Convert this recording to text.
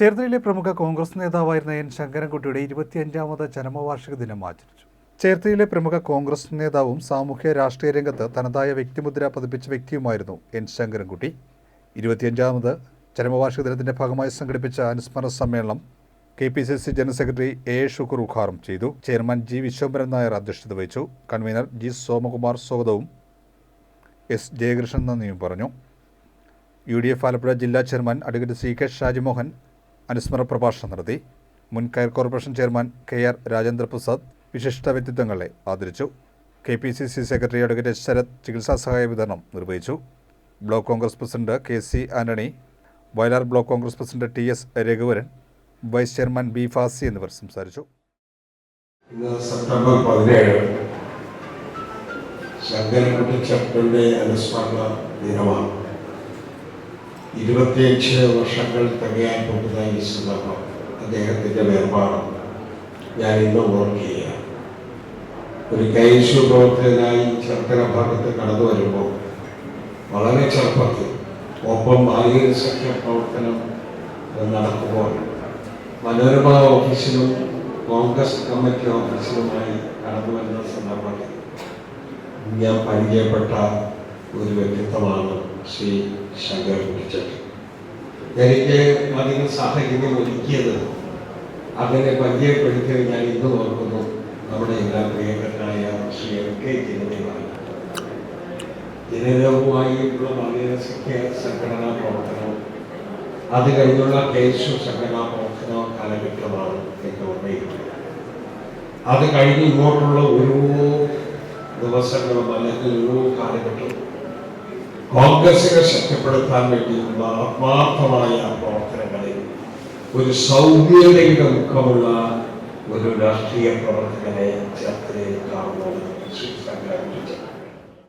ചേർത്തലയിലെ പ്രമുഖ കോൺഗ്രസ് നേതാവായിരുന്ന എൻ ശങ്കരൻകുട്ടിയുടെ 25ാമത് ചരമവാർഷിക ദിനം ആചരിച്ചു. ചേർത്തലയിലെ പ്രമുഖ കോൺഗ്രസ് നേതാവും സാമൂഹ്യ രാഷ്ട്രീയ രംഗത്ത് തനതായ വ്യക്തിമുദ്ര പതിപ്പിച്ച വ്യക്തിയുമായിരുന്നു എൻ ശങ്കരൻകുട്ടി. 25ാമത് ചരമവാർഷിക ദിനത്തിന്റെ ഭാഗമായി സംഘടിപ്പിച്ച അനുസ്മരണ സമ്മേളനം KPCC general secretary A. Shukkur ഉദ്ഘാടനം ചെയ്തു. Chairman G. വിശ്വംഭരൻ നായർ അധ്യക്ഷത വഹിച്ചു. Convener G. സോമകുമാർ സ്വാഗതവും S. ജയകൃഷ്ണൻ നന്ദിയും പറഞ്ഞു. UDF ആലപ്പുഴ ജില്ലാ chairman advocate C. K. Shaji Mohan അനുസ്മരണ പ്രഭാഷണം നടത്തി. മുൻ കയർ കോർപ്പറേഷൻ ചെയർമാൻ KR രാജേന്ദ്രപ്രസാദ് വിശിഷ്ട വ്യക്തിത്വങ്ങളെ ആദരിച്ചു. KPCC secretary advocate H. Sharath ചികിത്സാ സഹായ വിതരണം നിർവഹിച്ചു. Block Congress president KC Antony, Vayalar block Congress president TS Raghuvaran, vice chairman B. Fasi എന്നിവർ സംസാരിച്ചു. ഇന്ന് സെപ്റ്റംബർ 17 ശങ്കരൻകുട്ടി ചട്ടയുടെ അനുസ്മരണ ദിനമാണ്. 25 വർഷങ്ങൾ തികയാൻ പോകുന്ന ഈ സന്ദർഭം അദ്ദേഹത്തിൻ്റെ വേർപാട് ഞാൻ ഇന്ന് ഓർക്കുകയാണ്. ഒരു KSU പ്രവർത്തകനായി ചേർത്തല ഭാഗത്ത് കടന്നു വരുമ്പോൾ വളരെ ചെറുപ്പത്തിൽ ഒപ്പം ആയുർ സഖ്യ പ്രവർത്തനം നടക്കുമ്പോൾ മനോരമ ഓഫീസിലും കോൺഗ്രസ് കമ്മിറ്റി ഓഫീസിലുമായി കടന്നു വരുന്ന സന്ദർഭത്തിൽ ഞാൻ പരിചയപ്പെട്ട ഒരു വ്യക്തിത്വമാണ് ശ്രീ ശങ്കരൻകുട്ടി. എനിക്ക് അതിന് സാഹചര്യം ഒരുക്കിയത്, അങ്ങനെ പരിചയപ്പെടുത്തിയത് ഞാൻ ഇന്ന് ഓർക്കുന്നു നമ്മുടെ എല്ലാ പ്രിയങ്കരനായ ശ്രീ MK ജനതയുമാണ്. ജനതവുമായിട്ടുള്ള മാനവ സഖ്യ സംഘടനാ പ്രവർത്തനവും അത് കഴിഞ്ഞുള്ള KSU സംഘടനാ പ്രവർത്തന കാലഘട്ടമാണ് എനിക്ക് ഓർമ്മയുള്ളത്. അത് കഴിഞ്ഞ് ഇങ്ങോട്ടുള്ള ഓരോ ദിവസങ്ങളും അല്ലെങ്കിൽ ഓരോ കാലഘട്ടവും കോൺഗ്രസിനെ ശക്തിപ്പെടുത്താൻ വേണ്ടിയുള്ള ആത്മാർത്ഥമായ പ്രവർത്തനങ്ങളിൽ ഒരു സൗമ്യതയുടെ മുഖമുള്ള ഒരു രാഷ്ട്രീയ പ്രവർത്തകനെ ചേർത്തലയിൽ കാണുന്നത് ശ്രീ ശങ്കരൻകുട്ടി.